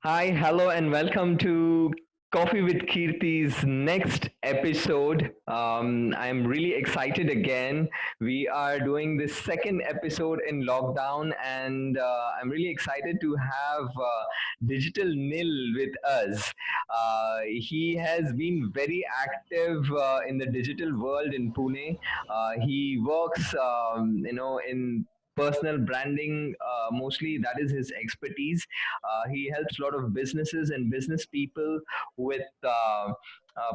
Hi, hello, and welcome to Coffee with Kirti's next episode. I'm really excited again. We are doing this second episode in lockdown, and I'm really excited to have Digital Nil with us. He has been very active in the digital world in Pune. He works, in personal branding. Mostly, that is his expertise. He helps a lot of businesses and business people with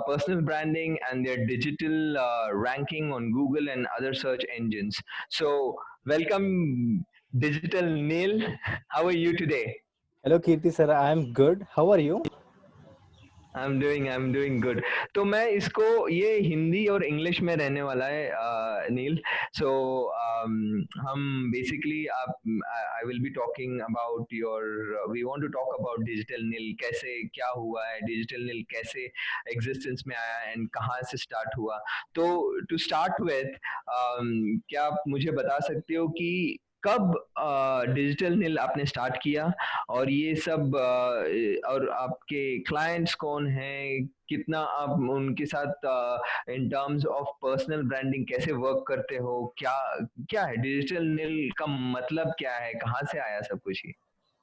personal branding and their digital ranking on Google and other search engines. So, welcome, Digital Neil. How are you today? Hello, Kirti sir. I'm good. How are you? I'm doing good. तो मैं इसको ये हिंदी और English में रहने वाला है नील. So हम basically आप I will be talking about your we want to talk about digital nil कैसे क्या हुआ है digital nil कैसे existence में आया and कहाँ से start हुआ. तो to start with क्या आप मुझे बता सकते हो कि कब डिजिटल नील आपने स्टार्ट किया और ये सब और आपके क्लाइंट्स कौन हैं कितना आप उनके साथ in terms of personal branding कैसे वर्क करते हो क्या क्या है डिजिटल नील का मतलब क्या है कहाँ से आया सब कुछ ये.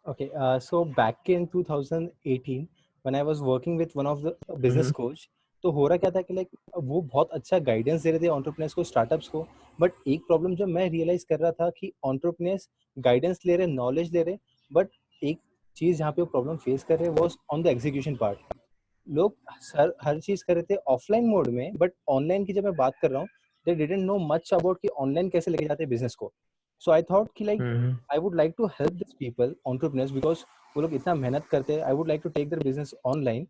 Okay. So back in 2018, when I was working with one of the business hmm. coach, तो हो रहा क्या था कि लाइक वो बहुत अच्छा गाइडेंस दे रहे थे एंटरप्रेन्योर्स को, स्टार्टअप्स को. बट एक प्रॉब्लम जो मैं रियलाइज कर रहा था कि एंटरप्रेन्योर्स गाइडेंस ले रहे, नॉलेज ले रहे, बट एक चीज़ जहाँ पे वो प्रॉब्लम फेस कर रहे वो ऑन द एग्जीक्यूशन पार्ट. लोग हर चीज़ कर रहे थे ऑफलाइन मोड में, बट ऑनलाइन की जब मैं बात कर रहा हूँ, they didn't know much about कि ऑनलाइन कैसे लेके जाते हैं बिजनेस को. सो आई थॉट कि like hmm. I would like to help this people entrepreneurs because वो लोग इतना मेहनत करते हैं. I would like to take their business online.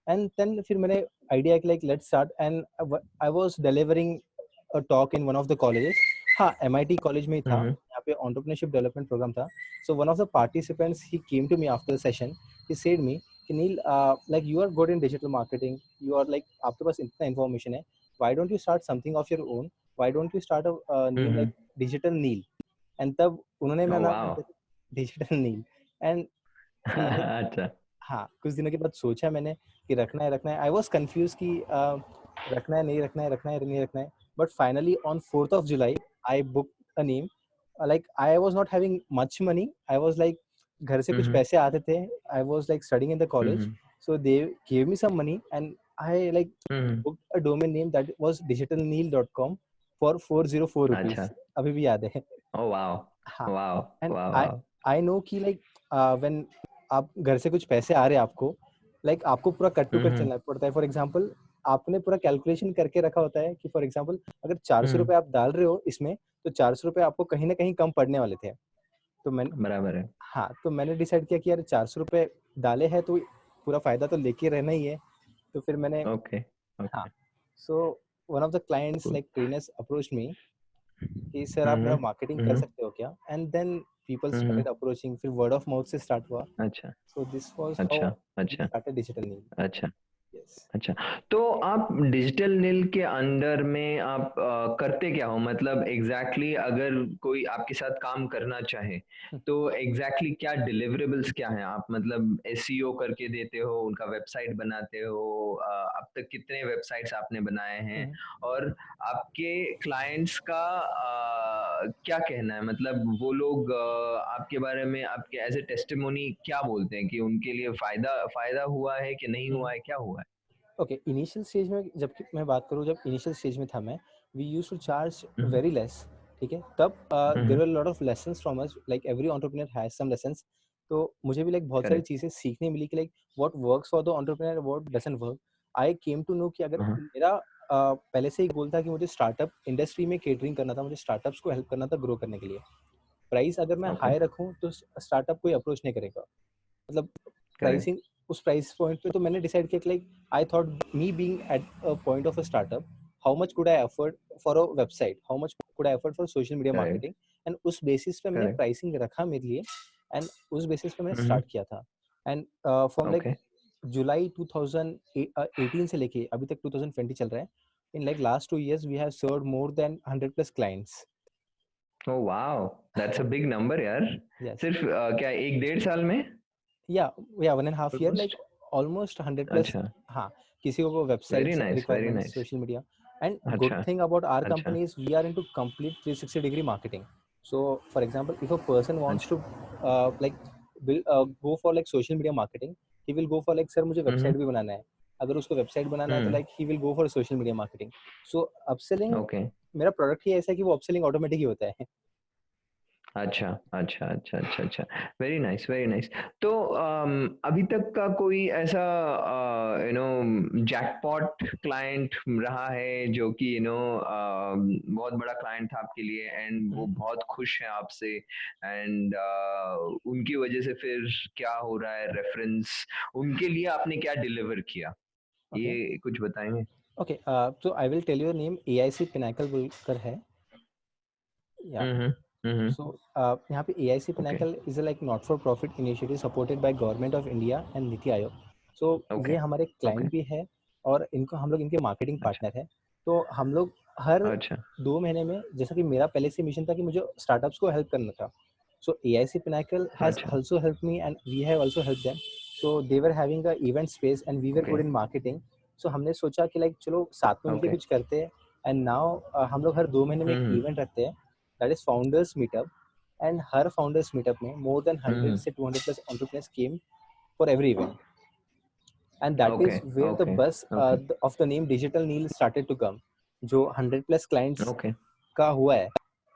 And then फिर मैंने आइडिया कि like let's start. And I was delivering a talk in one of the colleges. हाँ, एमआईटी कॉलेज में ही था, हम्म. यहाँ पे एंटरप्रेन्योरशिप डेवलपमेंट प्रोग्राम था. So one of the participants he came to me after the session. He said me कि Neel, like you are good in digital marketing, you are like आपके पास इतना information है, why don't you start something of your own, why don't you start a name like hmm. digital Neel. And तब उन्होंने ओ मेरा नाम wow. रखा digital nil. And फिर मैंने, अच्छा. हाँ, कुछ दिनों के बाद सोचा मैंने कि रखना है. आई वॉज कन्फ्यूज कि रखना है नहीं रखना है, रखना है नहीं रखना है. But finally on 4th of July I book a name. Like I was not having much money. I was like घर से कुछ हम्म. पैसे आते थे. I was like studying in the college. Hmm. So they gave me some money and I like hmm. booked a domain name that was digitalneil.com for 404 rupees. अच्छा. अभी भी याद है. Oh wow. हाँ. Wow. And wow. I wow. I know कि like when आप घर से कुछ पैसे आ रहे हैं आपको, लाइक आपको पूरा कट टू कट हम्म. चलना पड़ता है. फॉर एग्जांपल, आपने पूरा कैलकुलेशन करके रखा होता है कि फॉर एग्जांपल अगर 400 हम्म. रुपए आप डाल रहे हो इसमें, तो 400 रुपए आपको कहीं ना कहीं कम पड़ने वाले थे. तो मैं, बराबर है. हाँ, तो मैंने डिसाइड किया कि यार 400 रुपए डाले हैं तो पूरा फायदा तो लेके रहना ही है. तो फिर मैंने, ओके. हाँ, okay. So one of the clients like trainers approach me कि सर आप हम्म. मेरा मार्केटिंग कर हम्म. सकते हो क्या. And then people hmm. Started approaching. फिर वर्ड ऑफ माउथ से स्टार्ट हुआ. अच्छा. सो दिस वाज हाउ अच्छा. वी अच्छा. Started digital Neel. अच्छा. यस. अच्छा. तो आप डिजिटल नील के अंडर में आप करते क्या हो मतलब एग्जैक्टली exactly अगर कोई आपके साथ काम करना चाहे तो एग्जैक्टली exactly क्या डिलीवरेबल्स क्या हैं आप मतलब एसईओ करके देते हो उनका वेबसाइट बनाते हो अब तक कितने वेबसाइट्स आपने बनाए हैं और आपके क्लाइंट्स का क्या कहना है मतलब वो लोग आपके बारे में आपके एज ए टेस्टिमोनी क्या बोलते हैं कि उनके लिए फायदा फायदा हुआ है कि नहीं हुआ है क्या हुआ है. ओके, इनिशियल स्टेज में जब मैं बात करूँ, जब इनिशियल स्टेज में था मैं, we used to charge hmm. Very less. ठीक है, तब there hmm. Were lot of lessons from us. Like every entrepreneur has some lessons. तो मुझे भी लाइक बहुत सारी करेक्ट. चीज़ें सीखने मिली कि like what works for the entrepreneur, what doesn't work. I came to know कि अगर मेरा पहले से ही गोल था कि मुझे स्टार्टअप इंडस्ट्री में केटरिंग करना था, मुझे स्टार्टअप्स को हेल्प करना था ग्रो करने के लिए. प्राइस अगर मैं ओके. हाई रखूँ तो स्टार्टअप कोई अप्रोच नहीं करेगा. मतलब करेक्ट. प्राइसिंग, उस प्राइस पॉइंट पे तो मैंने डिसाइड किया कि like I thought me being at a point of a startup, how much could I afford for a website, how much could I afford for social media correct. Marketing. And उस basis पे मैंने correct. Pricing रखा मेरे लिए. And उस basis पे मैंने हम्म. Start किया था. And from like okay. July 2018 से लेके अभी तक 2020 चल रहा है. In like last 2 years we have served more than 100+ clients. Oh wow. That's a big number यार. यस. सिर्फ क्या एक डेढ़ साल में. या 1.5 ईयर, लाइक ऑलमोस्ट? ऑलमोस्ट 100+। अच्छा, हाँ, किसी को very websites nice, very requirements, nice. Social media. And good अच्छा, थिंग अबाउट आवर अच्छा, company is we are into complete 360-degree marketing. So for example, if a person wants अच्छा। to like go for like social media marketing, he will go for like, sir मुझे हुँ, हुँ, website भी बनाना है। अगर उसको website बनाना है तो hmm, like he will go for social media marketing. So upselling, okay. मेरा प्रोडक्ट ही ऐसा है कि वो अपसेलिंग ऑटोमेटिक ही होता है। अच्छा, अच्छा, अच्छा, अच्छा, अच्छा। Very nice, very nice. तो अभी तक का कोई ऐसा जैकपॉट क्लाइंट रहा है जो कि बहुत बड़ा क्लाइंट था आपके लिए एंड वो बहुत खुश हैं आपसे एंड उनकी वजह से फिर क्या हो रहा है रेफरेंस, उनके लिए आपने क्या डिलीवर किया? ओके, ये कुछ बताएँगे? ओके, तो I will tell your name, AIC Pinnacle बोलकर है। या हुँ, हुँ। हुँ, हुँ। सो यहाँ पे AIC okay, Pinnacle is like not for profit initiative supported by government of India and NITI Aayog. So okay, ये हमारे ओके। क्लाइंट भी है, और इनको हम लोग इनके मार्केटिंग अच्छा, पार्टनर है। तो हम लोग हर अच्छा, 2 महीने में, जैसा कि मेरा पहले से मिशन था कि मुझे स्टार्टअप्स को हेल्प करना था, सो एआईसी पिनाकल हैज अच्छा। Also help me and we have also help them. So they were having a event space and we were okay, good in marketing. So हमने सोचा कि लाइक चलो साथ में मिलके ओके। कुछ करते हैं। एंड नाउ हम लोग हर 2 महीने में हुँ, एक हुँ। इवेंट रखते हैं, that is founders meetup. And हर फाउंडर्स मीटअप में मोर देन हुँ, 100 हुँ। से 200 plus entrepreneurs came for every event. And that okay, is where the okay, बस okay. Of the name digital Neel started to come. जो 100 plus clients okay. का हुआ है,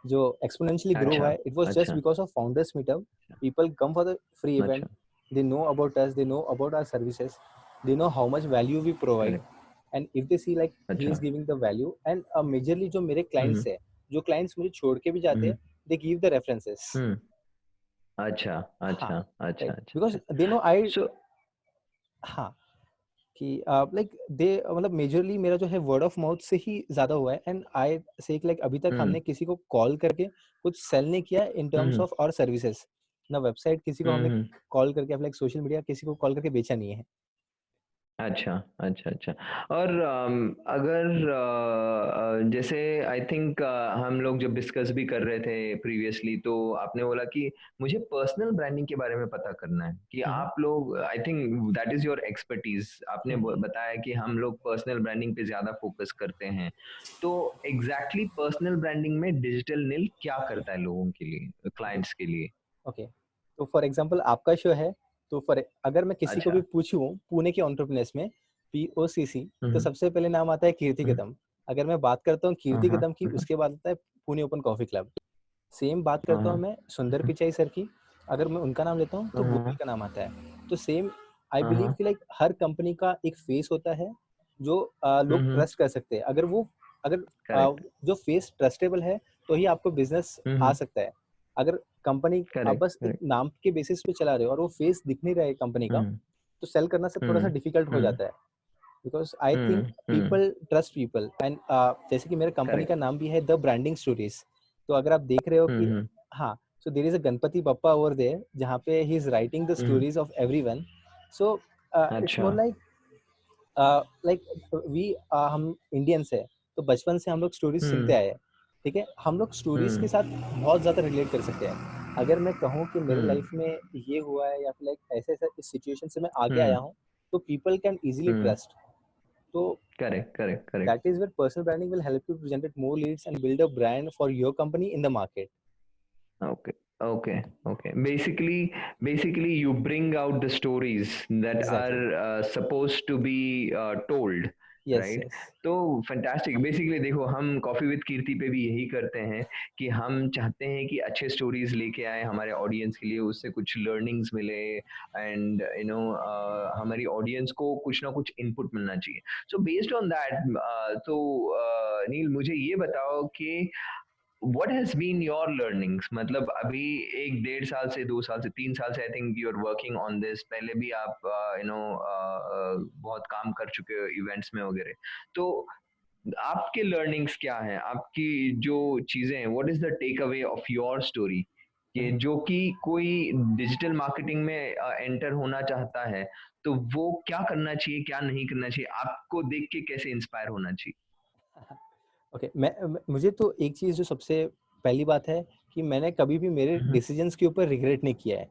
जो exponentially grow अच्छा, हुआ है, इट वाज जस्ट अच्छा, because of founders meetup. People come for the free event, अच्छा। they know about us, they know about our services, they know how much value we provide. Correct. And if they see like he अच्छा। is giving the value, and majorly जो मेरे हुँ, clients हुँ, है, जो clients मुझे छोड़ के भी हुँ, जाते हुँ, हैं, they give the references. हुँ। अच्छा, हाँ, अच्छा, अच्छा, right, अच्छा, because अच्छा। they know I, सो हाँ, कि लाइक दे मतलब मेजरली मेरा जो है वर्ड ऑफ माउथ से ही ज़्यादा हुआ है। एंड आई से लाइक अभी तक हुँ, हमने किसी को कॉल करके कुछ सेल नहीं किया इन हुँ, टर्म्स हुँ, ऑफ और सर्विसेज। ना वेबसाइट किसी को हुँ, हमने हुँ। कॉल करके, लाइक सोशल मीडिया किसी को कॉल करके बेचा नहीं है। अच्छा, अच्छा, अच्छा। और अगर जैसे आई थिंक हम लोग जब डिस्कस भी कर रहे थे प्रीवियसली तो आपने बोला कि मुझे पर्सनल ब्रांडिंग के बारे में पता करना है कि हम्म, आप लोग I think that is your expertise. आपने हम्म, बताया कि हम लोग पर्सनल ब्रांडिंग पे ज़्यादा फोकस करते हैं। तो एग्ज़ैक्टली पर्सनल ब्रांडिंग में डिजिटल नील क्या करता है लोगों के लिए, ओके, क्लाइंट्स के लिए? ओके। तो फॉर एग्जांपल आपका शो है, तो फॉर अगर मैं किसी को अच्छा। भी पूछूं पुणे के एंटरप्रेन्योर्स में, पीओसीसी, हुँ, तो हुँ। सबसे पहले नाम आता है कीर्ति हुँ। कदम। अगर मैं बात करता हूँ हाँ, कीर्ति हाँ। कदम की, हुँ, हुँ। उसके बाद आता है Pune open coffee club. Same बात हाँ, करता हाँ। हूँ मैं सुंदर हुँ, पिचाई सर की, अगर मैं उनका नाम लेता हूँ तो हाँ, गूगल हाँ। का नाम आता है। तो सेम आई हाँ, बिलीव हाँ। कि लाइक हर कंपनी का एक फेस होता है जो हुँ, लोग हुँ। ट्रस्ट कर सकते हैं। अगर वो, अगर करेक्ट। जो फेस ट्रस्टेबल है तो ही आपको बिजनेस हुँ, आ हुँ। सकता है। अगर कंपनी आप करेक्ट, बस एक करेक्ट। नाम के बेसिस पे चला रहे हो और वो फेस दिख नहीं रहा है कंपनी का, हुँ, तो सेल करना से थोड़ा सा हुँ, डिफिकल्ट हो हुँ, जाता है। Because I think hmm, hmm. People trust people. And जैसे कि मेरे कंपनी का करेक्ट। नाम भी है द ब्रांडिंग स्टोरीज। तो अगर आप देख रहे हो हुँ, कि, हुँ, हाँ, so there is a Ganpati Bappa over there जहाँ पे ही इज राइटिंग द हुँ। Stories of everyone. So it's अच्छा। मोर लाइक, लाइक वी, हम इंडियंस है, तो बचपन से हम लोग स्टोरीज सुनते हुँ, आए हैं। ठीक है, हम लोग स्टोरीज के हुँ, साथ बहुत ज़्यादा रिलेट कर सकते हैं। अगर मैं कहूँ कि मेरे हुँ, लाइफ में ये हुआ है या फिर लाइक ऐसे ऐसे इस सिचुएशन से मैं आगे हुँ, आया हूँ, तो people can easily hmm. Trust. तो correct, correct, correct. that is where personal branding will help you to generate more leads and build a brand for your company in the market. Okay, okay, okay. Basically you bring out the stories that Exactly. are supposed to be told, Yes, right? yes. तो fantastic. Basically देखो हम coffee with कीर्ति पे भी यही करते हैं कि हम चाहते हैं कि अच्छे स्टोरीज़ लेके आएँ हमारे ऑडियंस के लिए, उससे कुछ लर्निंग्स मिले एंड हमारी ऑडियंस को कुछ ना कुछ इनपुट मिलना चाहिए। So based on that Neel मुझे ये बताओ कि what has been your learnings? मतलब अभी 1 डेढ़ साल से 2 साल से 3 साल से I think you are working on this. पहले भी आप बहुत काम कर चुके हो इवेंट्स में वगैरह। तो आपके लर्निंग्स क्या हैं? आपकी जो चीज़ें हैं, what is the take away of your story? कि Mhm. जो कि कोई डिजिटल मार्केटिंग में एंटर होना चाहता है, तो वो क्या करना चाहिए, क्या नहीं करना चाहिए? आपको देख के कैसे इंस्पायर होना चाहिए? ओके, मुझे तो एक चीज़ जो सबसे पहली बात है कि मैंने कभी भी मेरे हुँ, हुँ। डिसीजंस के ऊपर रिग्रेट नहीं किया है।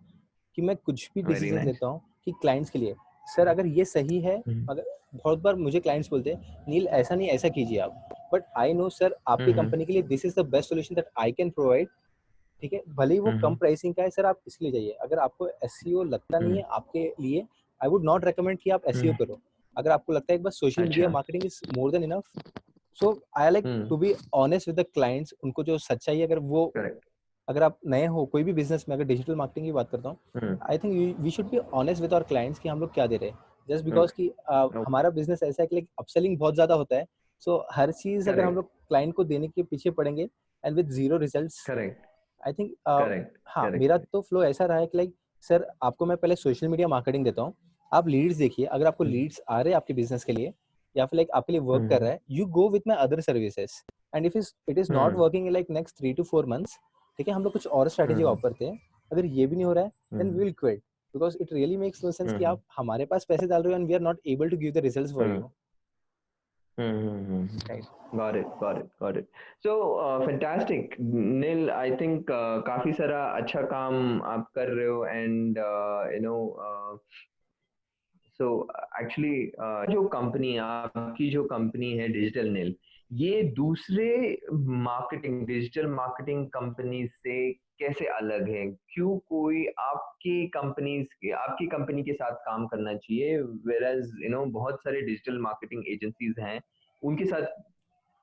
कि मैं कुछ भी वेरी डिसीजन नाइस। लेता हूँ कि क्लाइंट्स के लिए, सर अगर ये सही है, अगर बहुत बार मुझे क्लाइंट्स बोलते हैं नील ऐसा नहीं ऐसा कीजिए आप, बट आई नो सर आपकी कंपनी के लिए this is the best solution that I can provide. ठीक है, भले ही वो कम प्राइसिंग का है सर, आप इसलिए जाइए। अगर आपको एसईओ लगता नहीं है आपके लिए, आई वुड नॉट रेकमेंड कि आप एसईओ करो। अगर आपको लगता है कि बस सोशल मीडिया अच्छा। Marketing is more than enough, so I like to be honest with the clients. उनको जो सच्चाई, अगर वो, करेक्ट। अगर आप नए हो कोई भी बिजनेस में, अगर डिजिटल मार्केटिंग की बात करता हूँ, I think we should be honest with our clients कि हम लोग क्या दे रहे हैं। जस्ट बिकॉज कि ओके। हमारा बिजनेस ऐसा है कि लाइक अपसेलिंग बहुत ज्यादा होता है, सो हर चीज अगर हम करेक्ट। लोग क्लाइंट को देने के पीछे पड़ेंगे and with zero results, correct. I think correct. हाँ, करेक्ट। मेरा तो फ्लो ऐसा रहा है कि लाइक सर आपको मैं पहले सोशल मीडिया मार्केटिंग देता हूँ, आप लीड्स देखिए, अगर आपको लीड्स आ रहे हैं आपके बिजनेस के लिए या फिर लाइक आपके लिए वर्क कर रहा है, you go with my other services. And if it is not working in like next 3 to 4 months, ठीक है, हम लोग कुछ और स्ट्रेटेजी ऑफर करते हैं। अगर ये भी नहीं हो रहा है, then we will quit, because it really makes no sense कि आप हमारे पास पैसे डाल रहे हो and we are not able to give the results for you. Right. Got it, got it, got it. So, fantastic, Neil. I think काफी सारा अच्छा काम आप कर रहे हो and सो एक्चुअली जो कंपनी आपकी जो कंपनी है डिजिटल नेल, ये दूसरे मार्केटिंग डिजिटल मार्केटिंग कंपनी से कैसे अलग है? क्यों कोई आपकी कंपनी के साथ काम करना चाहिए, वेरएज बहुत सारे डिजिटल मार्केटिंग एजेंसीज हैं, उनके साथ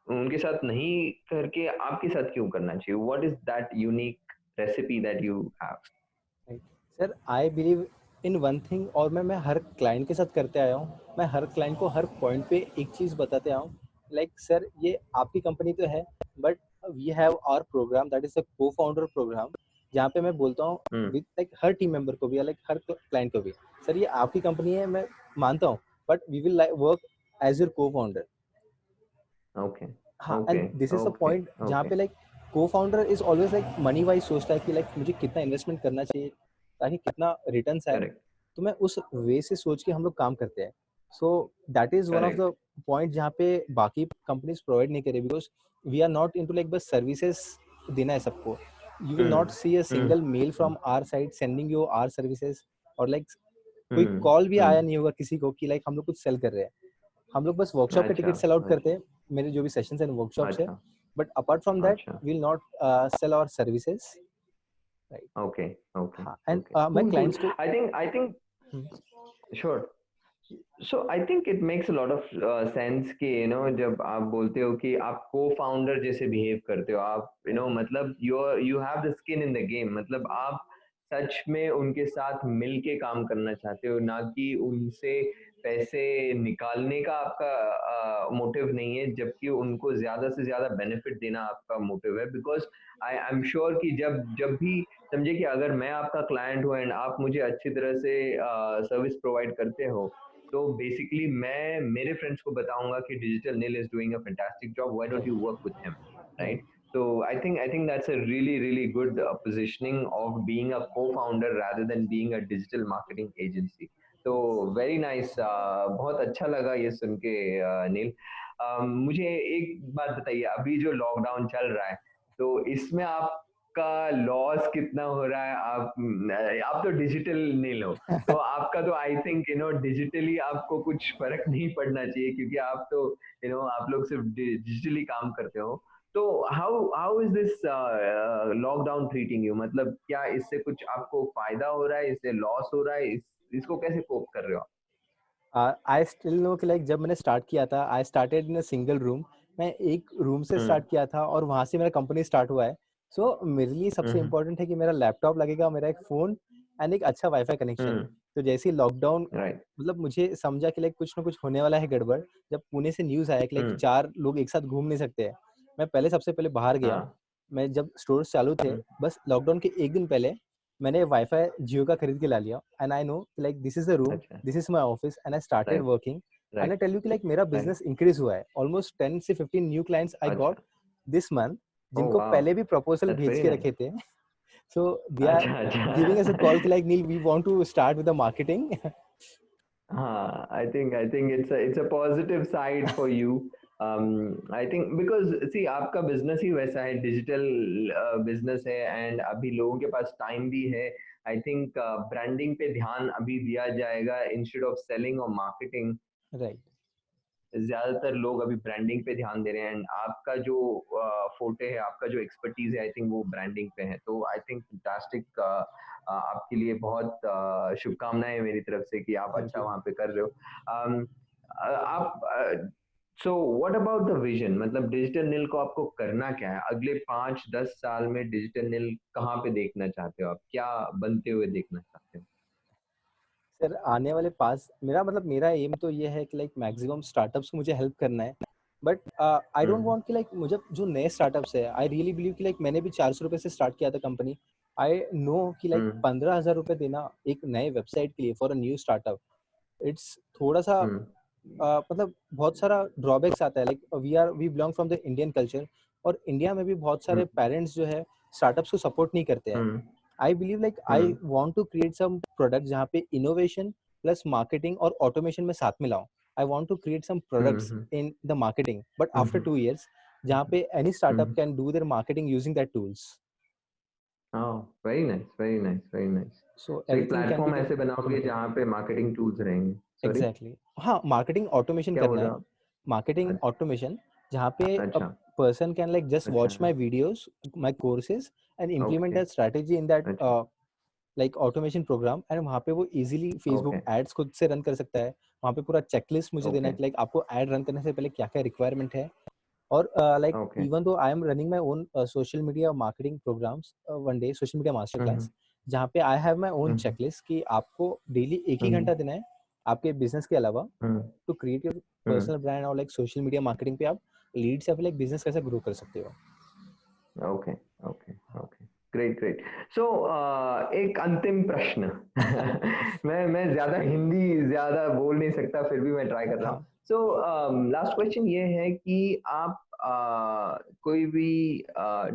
उनके साथ नहीं करके आपके साथ क्यों करना चाहिए? What is that unique recipe that you have? Right. Sir I believe in one thing, और मैं हर क्लाइंट के साथ करते आया हूँ। मैं हर क्लाइंट को हर पॉइंट पे एक चीज़ बताते आया हूँ, लाइक सर ये आपकी कंपनी तो है, but we have our program that is a cofounder program, जहाँ पे मैं बोलता हूँ हम्म। विद लाइक हर टीम मेंबर को भी या लाइक हर क्लाइंट को भी, सर ये आपकी कंपनी है, मैं मानता हूँ, but we will work as your cofounder. Okay. हाँ, okay. And this is the okay. Point जहाँ ओके। पे like cofounder is always like moneywise सोचता है कि लाइक मुझे कितना इन्वेस्टमेंट करना चाहिए ताकि कितना रिटर्न आए। करेक्ट। तो मैं उस वे से सोच के हम लोग काम करते हैं। So that is one of the correct. Point जहाँ पे बाकी कंपनीज प्रोवाइड नहीं करे, because we are not into like बस सर्विसेज देना है सबको। You will not hmm. See a hmm. Single mail from our side sending you our services, और लाइक कोई हम्म। कॉल भी आया हम्म। नहीं होगा किसी को कि लाइक हम लोग कुछ सेल कर रहे हैं। हम लोग बस वर्कशॉप के अच्छा। टिकट सेल आउट करते अच्छा। हैं, मेरे जो भी सेशंस एंड वर्कशॉप्स है, अच्छा। बट अपार्ट फ्रॉम दैट अच्छा। Will not sell our services. Right. Okay. Okay. हाँ, एंड ओके। मैं कूल, कूल। क्लाइंट्स को I think hmm, sure. So I think it makes a lot of sense कि जब आप बोलते हो कि आप को फाउंडर जैसे बिहेव करते हो, आप मतलब you have the skin in the game, मतलब आप सच में उनके साथ मिल के काम करना चाहते हो, ना कि उनसे पैसे निकालने का आपका मोटिव नहीं है, जबकि उनको ज्यादा से ज्यादा बेनिफिट देना आपका मोटिव है। बिकॉज आई एम श्योर कि जब जब भी समझे कि अगर मैं आपका क्लाइंट हूँ एंड आप मुझे अच्छी तरह से सर्विस प्रोवाइड करते हो, तो बेसिकली मैं मेरे फ्रेंड्स को बताऊंगा कि digital Neel is doing a fantastic job, why don't right you work with him, right right? So I think that's a really good positioning of being a co-founder rather than being a digital marketing agency. तो very nice, बहुत अच्छा लगा ये सुन के नील। मुझे एक बात बताइए, अभी जो लॉकडाउन चल रहा है, तो इसमें आपका लॉस कितना हो रहा है? आप तो डिजिटल नील हो, तो आपका तो आई थिंक डिजिटली आपको कुछ फर्क नहीं पड़ना चाहिए, क्योंकि आप तो आप लोग सिर्फ डिजिटली काम करते हो। तो how is this lockdown treating you? मतलब क्या इससे कुछ आपको फायदा हो रहा है, इससे लॉस हो रहा है, इसको कैसे कोप कर रहे हो आप? आई स्टिल नो कि लाइक जब मैंने स्टार्ट किया था, I started in a single room. मैं एक रूम से हम्म। स्टार्ट किया था और वहां से मेरा कंपनी स्टार्ट हुआ है। सो मेरे लिए सबसे हम्म। इम्पोर्टेंट है कि मेरा लैपटॉप लगेगा, मेरा एक फ़ोन एंड एक अच्छा वाईफाई कनेक्शन। हम्म। तो जैसे ही लॉकडाउन, राइट। मतलब मुझे समझा कि लाइक कुछ ना कुछ होने वाला है गड़बड़, जब पुणे से न्यूज़ आया कि लाइक हम्म। 4 लोग एक साथ घूम नहीं सकते हैं। मैं पहले सबसे पहले बाहर गया। हाँ। मैं जब स्टोर्स चालू थे, हम्म। बस लॉकडाउन के 1 दिन पहले मैंने वाईफाई जियो का खरीद के ला लिया, and I know like this is the room, अच्छा। This is my office, and I started right. Working. And I right. Tell you कि लाइक मेरा राइट। बिजनेस इंक्रीज हुआ है, ऑलमोस्ट 10 से 15 न्यू क्लाइंट्स आई गॉट अच्छा। This month, oh जिनको wow, पहले भी प्रपोजल दैट्स भेज वेरी के नाइस। रखे थे। सो दे आर अच्छा। गिविंग अस अ कॉल कि अच्छा। Like nil we want to start with the marketing. हाँ, I think it's a positive side for you. I think because see आपका business ही वैसा है, डिजिटल बिजनेस है, and अभी लोगों के पास टाइम भी है। आई थिंक ब्रांडिंग पे ध्यान अभी दिया जाएगा इंस्टेड ऑफ सेलिंग और मार्केटिंग। राइट। ज्यादातर लोग अभी ब्रांडिंग पे ध्यान दे रहे हैं, एंड आपका जो फोटे है, आपका जो एक्सपर्टीज है, आई थिंक वो ब्रांडिंग पे है। तो आई थिंक फैंटास्टिक, आपके लिए बहुत शुभकामनाएं मेरी तरफ से कि आप थैंक अच्छा यू। वहां पे कर रहे हो। आप so what about the vision, मतलब डिजिटल नील को आपको करना क्या है अगले 5-10 साल में? डिजिटल नील कहाँ पे देखना चाहते हो आप, क्या बनते हुए देखना चाहते हो? सर आने वाले पास मेरा मतलब मेरा एम तो ये है कि लाइक मैक्सिमम स्टार्टअप्स को मुझे हेल्प करना है। But I don't hmm. Want कि लाइक मुझे जो नए स्टार्टअप्स है, आई रियली बिलीव कि लाइक मैंने भी 400 रुपये से स्टार्ट किया था कंपनी। आई नो कि लाइक हम्म। 15,000 रुपये देना एक नए वेबसाइट के लिए for a new startup, it's थोड़ा सा हम्म। मतलब बहुत सारा ड्रॉबैक्स आता है। Like we belong from the Indian culture, और इंडिया में भी बहुत सारे हम्म। पेरेंट्स जो है स्टार्टअप्स को सपोर्ट नहीं करते हैं। Hmm. I believe like I hmm. Want to create some product जहाँ पे इनोवेशन प्लस मार्केटिंग और ऑटोमेशन में साथ में लाऊं। I want to create some products hmm. In the marketing but after hmm. 2 years, जहाँ पे any startup hmm. Can do their marketing using that tools. Oh, very nice, very nice, very nice. So so एक everything can be platform done ऐसे बनाओगे automated. जहाँ पे marketing tools रहेंगे? Sorry, exactly exactly. हाँ, marketing automation क्या बोल करना रहे है। हो आप? मार्केटिंग अच्छा। ऑटोमेशन जहाँ पे अ अच्छा। पर्सन कैन लाइक जस्ट अच्छा। Watch my videos, my courses and implement okay. That strategy in that अच्छा। लाइक ऑटोमेशन प्रोग्राम, एंड वहाँ पे वो इजीली फेसबुक ओके। एड्स खुद से रन कर सकता है। वहाँ पे पूरा चेकलिस्ट मुझे देना ओके। है कि लाइक आपको एड रन करने से पहले क्या क्या रिक्वायरमेंट है। और like okay. Even though I am running my own social media marketing programs, one day social media master hmm. Class, जहाँ पे I have my own hmm. Checklist कि आपको डेली एक ही हम्म। घंटा देना है आपके बिजनेस के अलावा hmm. To create your hmm. Personal brand, और लाइक सोशल मीडिया मार्केटिंग पे आप लीड्स या फिर लाइक बिजनेस कैसे ग्रो कर सकते हो। Okay. Okay. Okay. Great, great. So एक अंतिम प्रश्न। मैं ज्यादा हिंदी ज्यादा बोल नहीं सकता, फिर भी मैं ट्राई कर रहा हूँ। हाँ। सो लास्ट क्वेश्चन ये है कि आप कोई भी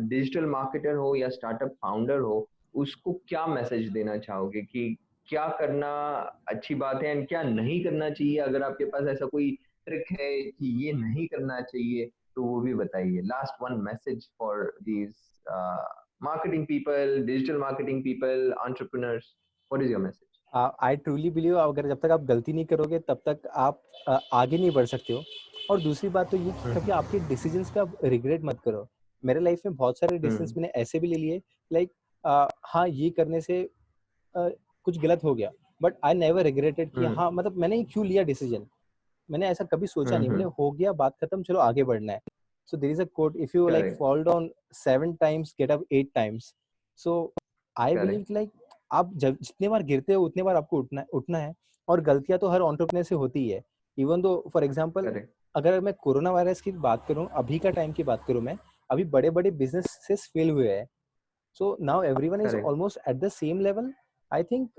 डिजिटल मार्केटर हो या स्टार्टअप फाउंडर हो, उसको क्या मैसेज देना चाहोगे कि क्या करना अच्छी बात है एंड क्या नहीं करना चाहिए? अगर आपके पास ऐसा कोई ट्रिक है कि ये नहीं करना चाहिए, तो वो भी बताइए। Last one message for these marketing people, digital marketing people, entrepreneurs. What is your message? I truly believe अगर जब तक आप गलती नहीं करोगे तब तक आप आगे नहीं बढ़ सकते हो। और दूसरी बात तो ये कि कभी हम्म। आपके डिसीजंस पे आप रिग्रेट मत करो। मेरे लाइफ में बहुत सारे डिसीजंस हम्म। मैंने ऐसे भी ले लिए, लाइक हाँ ये करने से कुछ गलत हो गया, बट आई नेवर रिग्रेटेड कि हम्म। हाँ मतलब मैंने ये क्यों लिया डिसीजन। मैंने ऐसा कभी सोचा नहीं, मैंने हम्म। हो गया बात खत्म, चलो आगे बढ़ना है। So there is a quote, if you like correct. Fall down 7 times get up 8 times। So I believe correct. Like आप जब जितने बार गिरते हो उतने बार आपको उठना है। और गलतियां तो हर एंटरप्रेन्योर से होती ही है। Even though for example, correct. अगर मैं कोरोना वायरस की बात करूं, अभी का टाइम की बात करूं, मैं अभी बड़े बड़े बिजनेस फेल हुए हैं। So now everyone is correct. Almost at the same level. I think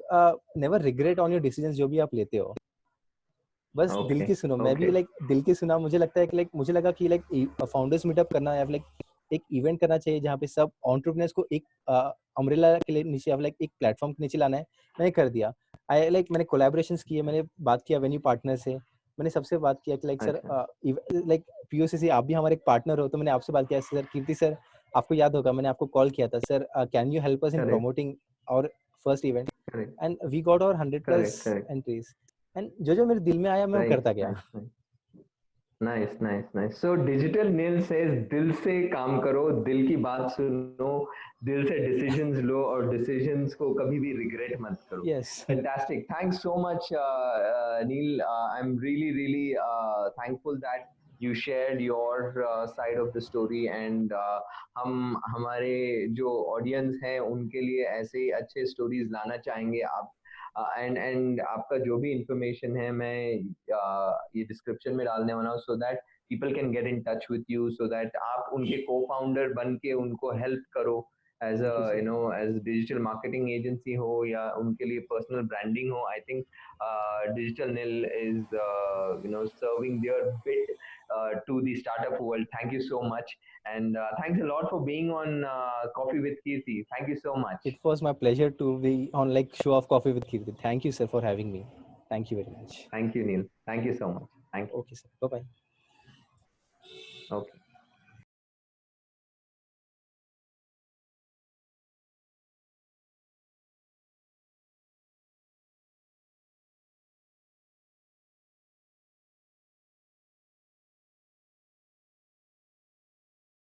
never regret on your decisions जो भी आप लेते हो, बस दिल ओके। की सुनो। मैं भी ओके। लाइक दिल की सुना, मुझे लगता है कि लाइक मुझे लगा कि लाइक फाउंडर्स मीटअप करना या लाइक एक इवेंट करना चाहिए जहाँ पे सब एंटरप्रेन्योर्स को एक अम्ब्रेला के लिए नीचे या लाइक एक प्लेटफॉर्म के नीचे लाना है। मैंने कर दिया। आई लाइक मैंने कोलैबोरेशंस किए, मैंने बात किया वेन्यू पार्टनर से, मैंने सबसे बात किया कि लाइक सर अच्छा। लाइक पीओसीसी आप भी हमारे एक पार्टनर हो, तो मैंने आपसे बात किया सर कीर्ति सर, आपको याद होगा मैंने आपको कॉल किया था sir, can you help us in correct. Promoting our first event, correct. And we got our 100+ correct. Correct. Entries. And जो जो मेरे दिल में आया मैं वो नाइस, करता गया। Nice, nice, nice, nice. So digital Neel says दिल से काम करो, दिल की बात सुनो, दिल से डिसीजंस लो, और डिसीजंस को कभी भी रिग्रेट मत करो। Yes. Fantastic. Thanks so much, Neil. I'm really, really thankful that you shared your side of the story, and हम हमारे जो ऑडियंस हैं उनके लिए ऐसे ही अच्छे स्टोरीज लाना चाहेंगे। आप एंड आपका जो भी इंफॉर्मेशन है मैं ये डिस्क्रिप्शन में डालने वाला हूँ, so that people can get in touch with you, so that आप उनके को फाउंडर बन के उनको हेल्प करो, as thank you a sir. As digital marketing agency हो या उनके लिए पर्सनल ब्रांडिंग हो। I think digital Neel is serving their bit to the startup world. Thank you so much, and thanks a lot for being on Coffee with Kirti. Thank you so much. It was my pleasure to be on like Show of Coffee with Kirti. Thank you sir for having me. Thank you very much. Thank you, Neil. Thank you so much. Thank you. Okay sir, bye bye. Okay.